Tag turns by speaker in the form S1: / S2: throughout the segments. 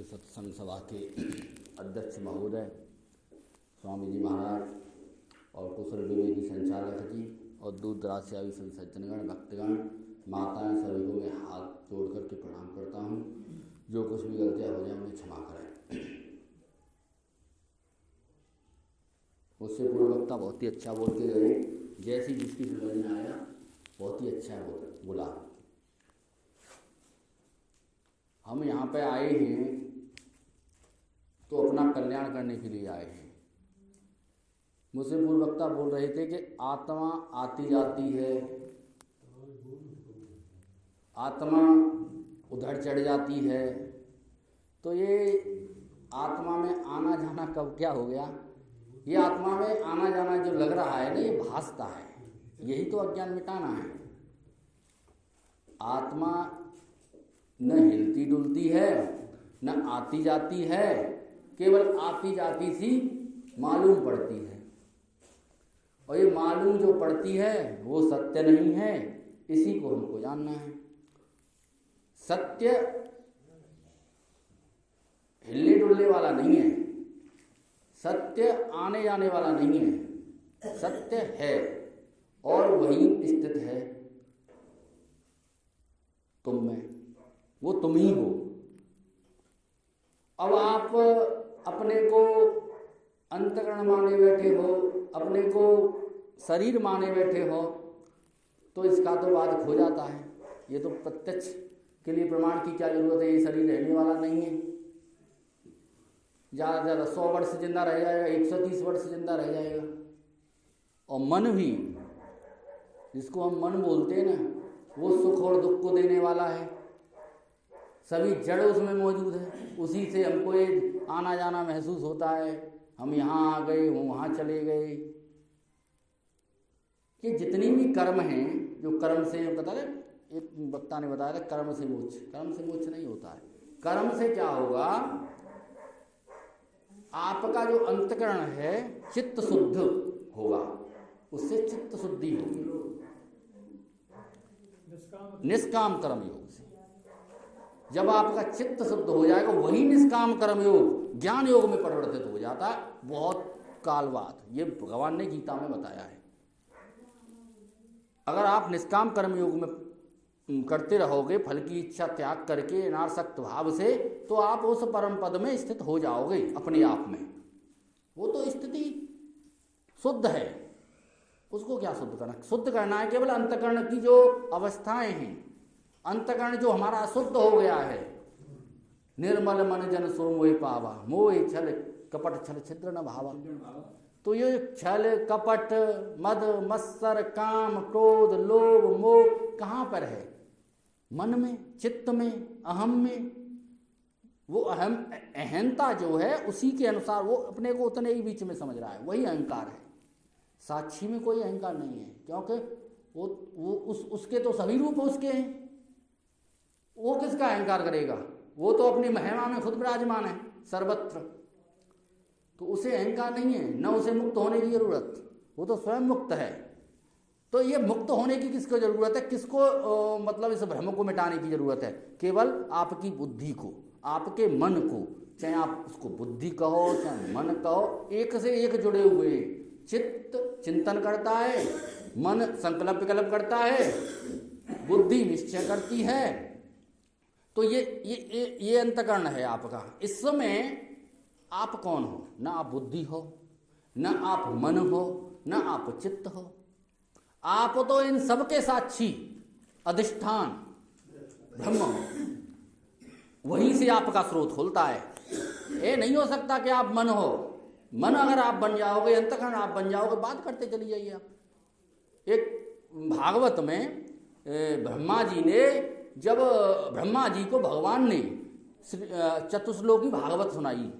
S1: सत्संग सभा के अध्यक्ष महोदय स्वामी जी महाराज और कुशल विवेकी संचालक जी और दूर दराज से आयु सज्जनगण भक्तगण माताएं सभी को मैं हाथ जोड़ करके प्रणाम करता हूँ। जो कुछ भी गलतियाँ हो जाए उन्हें क्षमा करें। उससे पूर्व वक्ता बहुत ही अच्छा बोल के गए, जैसी जिसकी समझ में आया बहुत ही अच्छा बोला। हम यहाँ पे आए हैं तो अपना कल्याण करने के लिए आए हैं। मुझसे पूर्व वक्ता बोल रहे थे कि आत्मा आती जाती है, आत्मा उधर चढ़ जाती है, तो ये आत्मा में आना जाना कब क्या हो गया? ये आत्मा में आना जाना जो लग रहा है ना, ये भासता है। यही तो अज्ञान मिटाना है। आत्मा न हिलती डुलती है न आती जाती है, केवल आती जाती सी मालूम पड़ती है। और ये मालूम जो पड़ती है वो सत्य नहीं है, इसी को हमको जानना है। सत्य हिलने डुलने वाला नहीं है, सत्य आने जाने वाला नहीं है, सत्य है और वही स्थित है तुम में, वो तुम ही हो। अब आप अपने को अंतकरण माने बैठे हो, अपने को शरीर माने बैठे हो, तो इसका तो बात खो जाता है। ये तो प्रत्यक्ष के लिए प्रमाण की क्या जरूरत है? ये शरीर रहने वाला नहीं है। ज़्यादा से ज़्यादा 100 वर्ष जिंदा रह जाएगा, 130 वर्ष जिंदा रह जाएगा। और मन भी, जिसको हम मन बोलते हैं ना, वो सुख और दुख को देने वाला है। सभी जड़ उसमें मौजूद है, उसी से हमको ये आना जाना महसूस होता है। हम यहाँ आ गए, वहाँ चले गए। कि जितनी भी कर्म हैं, जो कर्म से पता है, एक वक्ता ने बताया था कर्म से मोक्ष। कर्म से मोक्ष नहीं होता है। कर्म से क्या होगा? आपका जो अंतकरण है चित्त शुद्ध होगा, उससे चित्त शुद्धि होगी निष्काम कर्म योग से। जब आपका चित्त शुद्ध हो जाएगा, वही निष्काम कर्म योग ज्ञान योग में परिवर्तित हो जाता है बहुत काल बाद। ये भगवान ने गीता में बताया है। अगर आप निष्काम कर्म योग में करते रहोगे, फल की इच्छा त्याग करके अनासक्त भाव से, तो आप उस परम पद में स्थित हो जाओगे अपने आप में। वो तो स्थिति शुद्ध है, उसको क्या शुद्ध करना? शुद्ध करना है केवल अंतकरण की जो अवस्थाएं हैं। अंतकरण जो हमारा अशुद्ध हो गया है, निर्मल मन जन सो मोह पावा, मोह छल कपट छल छिद्र न भावा। तो ये छल कपट मद मत्सर काम क्रोध लोभ मोह कहाँ पर है? मन में, चित्त में, अहम में। वो अहंता जो है, उसी के अनुसार वो अपने को उतने ही बीच में समझ रहा है, वही अहंकार है। साक्षी में कोई अहंकार नहीं है, क्योंकि वो उसके तो सभी रूप उसके हैं। वो किसका अहंकार करेगा? वो तो अपनी महिमा में खुद विराजमान है सर्वत्र, तो उसे अहंकार नहीं है, न उसे मुक्त होने की जरूरत। वो तो स्वयं मुक्त है। तो ये मुक्त होने की किसको जरूरत है? किसको मतलब इस भ्रम को मिटाने की जरूरत है? केवल आपकी बुद्धि को, आपके मन को। चाहे आप उसको बुद्धि कहो, चाहे मन कहो, एक से एक जुड़े हुए। चित्त चिंतन करता है, मन संकल्प विकल्प करता है, बुद्धि निश्चय करती है। तो ये अंतकरण है आपका। इस समय आप कौन हो? ना आप बुद्धि हो, ना आप मन हो, ना आप चित्त हो। आप तो इन सबके साक्षी अधिष्ठान ब्रह्म हो। वहीं से आपका स्रोत खुलता है। ये नहीं हो सकता कि आप मन हो। मन अगर आप बन जाओगे, अंतकरण आप बन जाओगे, बात करते चली जाइए आप। एक भागवत में ब्रह्मा जी ने, जब ब्रह्मा जी को भगवान ने चतुश्लोकी भागवत सुनाई,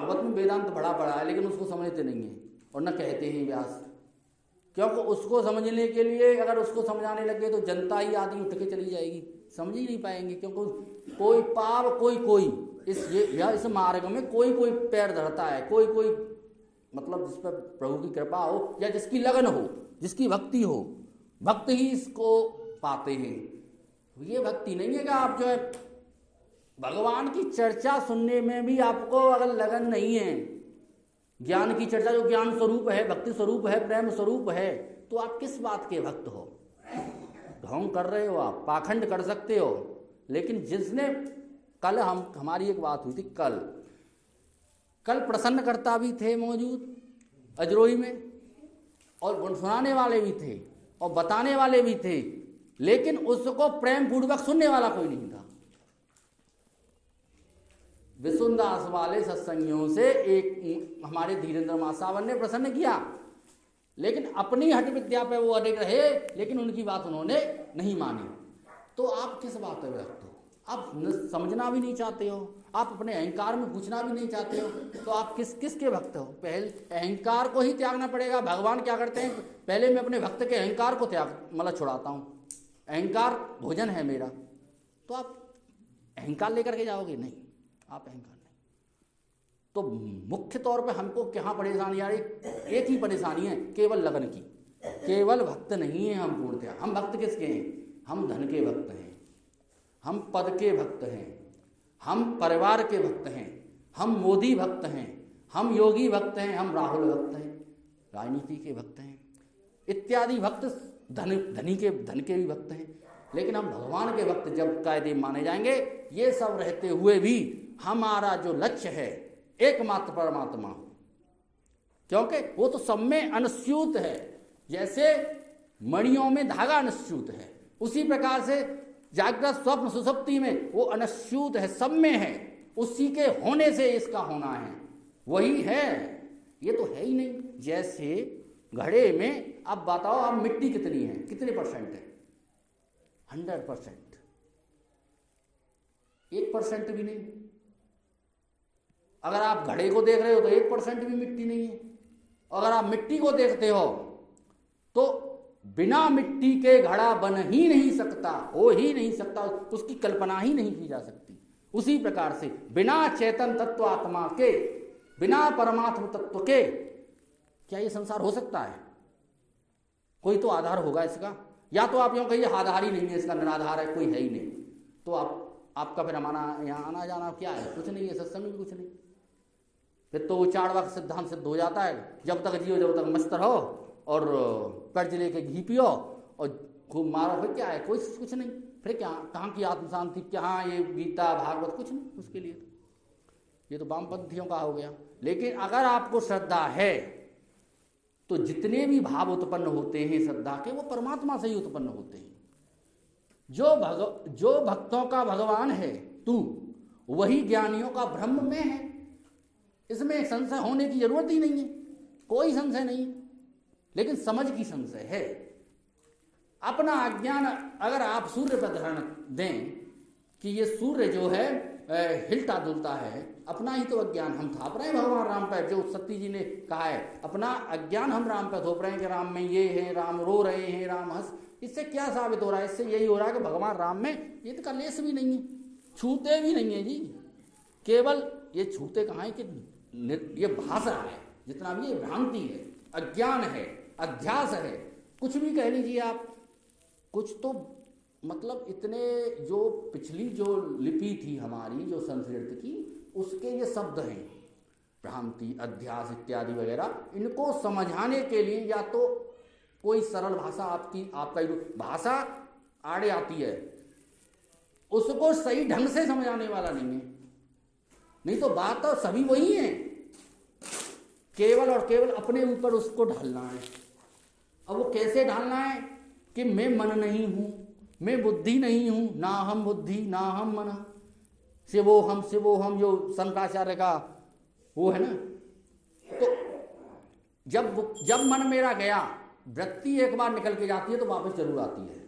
S1: भागवत में वेदांत बड़ा पड़ा है, लेकिन उसको समझते नहीं है और न कहते हैं व्यास, क्योंकि उसको समझने के लिए अगर उसको समझाने लगे तो जनता ही आदि उठ के चली जाएगी, समझ ही नहीं पाएंगे। क्योंकि कोई पाव कोई इस मार्ग में कोई पैर धरता है, कोई मतलब जिस पर प्रभु की कृपा हो या जिसकी लगन हो, जिसकी भक्ति हो, भक्त ही इसको पाते हैं। ये भक्ति नहीं है कि आप जो है भगवान की चर्चा सुनने में भी आपको अगर लगन नहीं है, ज्ञान की चर्चा जो ज्ञान स्वरूप है, भक्ति स्वरूप है, प्रेम स्वरूप है, तो आप किस बात के भक्त हो? ढोंग कर रहे हो, आप पाखंड कर सकते हो। लेकिन जिसने कल हमारी एक बात हुई थी, कल प्रसन्नकर्ता भी थे मौजूद अजरोही में, और सुनाने वाले भी थे और बताने वाले भी थे, लेकिन उसको प्रेम पूर्वक सुनने वाला कोई नहीं था। विसुनदास वाले सत्संगियों से एक हमारे धीरेन्द्र मासावन ने प्रसन्न किया, लेकिन अपनी हठ विद्या पे वो अड़े रहे, लेकिन उनकी बात उन्होंने नहीं मानी। तो आप किस बात पे विरक्त हो? आप समझना भी नहीं चाहते हो, आप अपने अहंकार में घुसना भी नहीं चाहते हो, तो आप किसके भक्त हो? पहले अहंकार को ही त्यागना पड़ेगा। भगवान क्या करते हैं, पहले मैं अपने भक्त के अहंकार को मतलब छुड़ाता हूँ। अहंकार भोजन है मेरा, तो आप अहंकार लेकर के जाओगे? नहीं, आप अहंकार नहीं। तो मुख्य तौर पे हमको क्या परेशानी आ रही? एक ही परेशानी है, केवल लगन की। केवल भक्त नहीं है हम पूर्णतया। हम भक्त किसके हैं? हम धन के भक्त हैं, हम पद के भक्त हैं, हम परिवार के भक्त हैं, हम मोदी भक्त हैं, हम योगी भक्त हैं, हम राहुल भक्त हैं, राजनीति के भक्त हैं, इत्यादि भक्त धन के भी भक्त हैं। लेकिन हम भगवान के भक्त जब कायदे माने जाएंगे, ये सब रहते हुए भी हमारा जो लक्ष्य है एकमात्र परमात्मा, क्योंकि वो तो सब में अनुस्यूत है। जैसे मणियों में धागा अनुस्यूत है, उसी प्रकार से जागृत स्वप्न सुसुप्ति में वो अनुस्यूत है, सब में है। उसी के होने से इसका होना है, वही है, ये तो है ही नहीं। जैसे घड़े में अब बताओ, अब मिट्टी कितनी है, कितने परसेंट है? 100%, 1% भी नहीं। अगर आप घड़े को देख रहे हो तो 1% भी मिट्टी नहीं है। अगर आप मिट्टी को देखते हो तो बिना मिट्टी के घड़ा बन ही नहीं सकता, हो ही नहीं सकता, उसकी कल्पना ही नहीं की जा सकती। उसी प्रकार से बिना चेतन तत्व आत्मा के, बिना परमात्म तत्व के क्या ये संसार हो सकता है? कोई तो आधार होगा इसका। या तो आप यूँ कहिए आधार ही नहीं है इसका, निराधार है, कोई है ही नहीं। तो आपका फिर हमारा यहाँ आना जाना क्या है? कुछ नहीं है, सत्संग भी कुछ नहीं। फिर तो चार्वाक सिद्धांत सिद्ध हो जाता है, जब तक जियो जब तक मस्त रहो और कर्ज लेके घी पियो और खूब मारो, फिर क्या है? कोई कुछ नहीं। फिर क्या, कहाँ की आत्म शांति, कहाँ ये गीता भागवत, कुछ नहीं उसके लिए। ये तो वामपंथियों का हो गया। लेकिन अगर आपको श्रद्धा है तो जितने भी भाव उत्पन्न होते हैं श्रद्धा के, वो परमात्मा से ही उत्पन्न होते हैं। जो भक्तों का भगवान है तू, वही ज्ञानियों का ब्रह्म में है। इसमें संशय होने की जरूरत ही नहीं है, कोई संशय नहीं। लेकिन समझ की संशय है। अपना अज्ञान अगर आप सूर्य पर ध्यान दें कि ये सूर्य जो है हिलता डुलता है, अपना ही तो अज्ञान हम थाप रहे हैं भगवान राम पर। जो सती जी ने कहा है, अपना अज्ञान हम राम पर थोप रहे हैं कि राम में ये है, राम रो रहे हैं, राम हंस। इससे क्या साबित हो रहा है? इससे यही हो रहा है कि भगवान राम में ये तो का लेस भी नहीं है, छूते भी नहीं है जी। केवल ये छूते कहाँ है कि ये भाषा है, जितना भी ये भ्रांति है, अज्ञान है, अध्यास है, कुछ भी कह लीजिए आप। कुछ तो मतलब इतने जो पिछली जो लिपि थी हमारी, जो संस्कृत की, उसके ये शब्द हैं, भ्रांति, अध्यास इत्यादि वगैरह। इनको समझाने के लिए या तो कोई सरल भाषा आपका भाषा आड़े आती है, उसको सही ढंग से समझाने वाला नहीं है। नहीं तो बात तो सभी वही है, केवल और केवल अपने ऊपर उसको ढालना है। अब वो कैसे ढालना है कि मैं मन नहीं हूं, मैं बुद्धि नहीं हूं, ना हम बुद्धि ना हम मन, शिवो हम जो शंकराचार्य का वो है ना। तो जब मन मेरा गया, वृत्ति एक बार निकल के जाती है तो वापस जरूर आती है।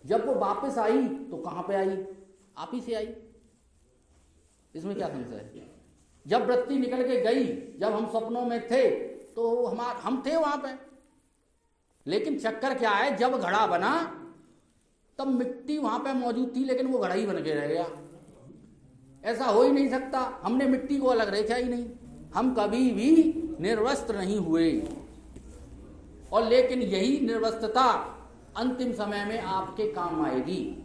S1: जब वो वापस आई तो कहां पे आई? आप ही से आई। इसमें क्या संशय है? जब वृत्ति निकल के गई, जब हम सपनों में थे तो हम थे वहां पे। लेकिन चक्कर क्या है, जब घड़ा बना तब मिट्टी वहां पे मौजूद थी, लेकिन वो घड़ा ही बन के रह गया। ऐसा हो ही नहीं सकता, हमने मिट्टी को अलग रखा ही नहीं, हम कभी भी निर्वस्त्र नहीं हुए। और लेकिन यही निर्वस्त्रता अंतिम समय में आपके काम आएगी।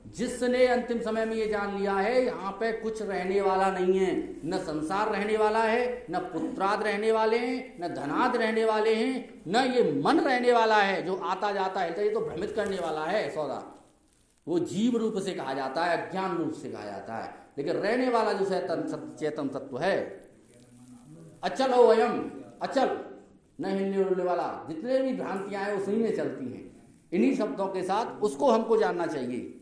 S1: जिसने अंतिम समय में ये जान लिया है यहाँ पे कुछ रहने वाला नहीं है, न संसार रहने वाला है, न पुत्राद रहने वाले हैं, न धनाद रहने वाले हैं, न ये मन रहने वाला है जो आता जाता है, तो ये तो भ्रमित करने वाला है सौदा। वो जीव रूप से कहा जाता है, अज्ञान रूप से कहा जाता है। लेकिन रहने वाला जो चेतन तत्व है, अचल हो अयम, अचल न हिलने उड़ने वाला, जितने भी भ्रांतियां हैं उसी में चलती हैं। इन्हीं शब्दों के साथ उसको हमको जानना चाहिए,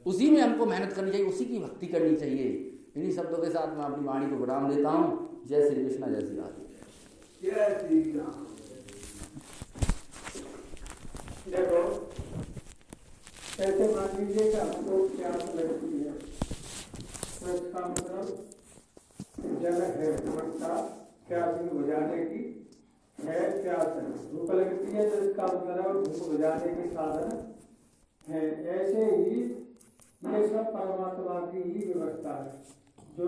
S1: उसी में हमको मेहनत करनी चाहिए, उसी की भक्ति करनी चाहिए। इन्हीं शब्दों के साथ मैं अपनी वाणी को विराम देता हूँ। जय श्री कृष्ण, जय श्री राधे।
S2: जय श्री राम। देखो ऐसे मान लीजिए कि हमको प्यास लगती है, तो इसका मतलब जल है, समझता प्यास बुझाने की है, प्यास है। भूख लगती है तो इसका मतलब भूख बुझाने के साधन है। ऐसे ही ये सब परमात्मा की ही व्यवस्था है। जो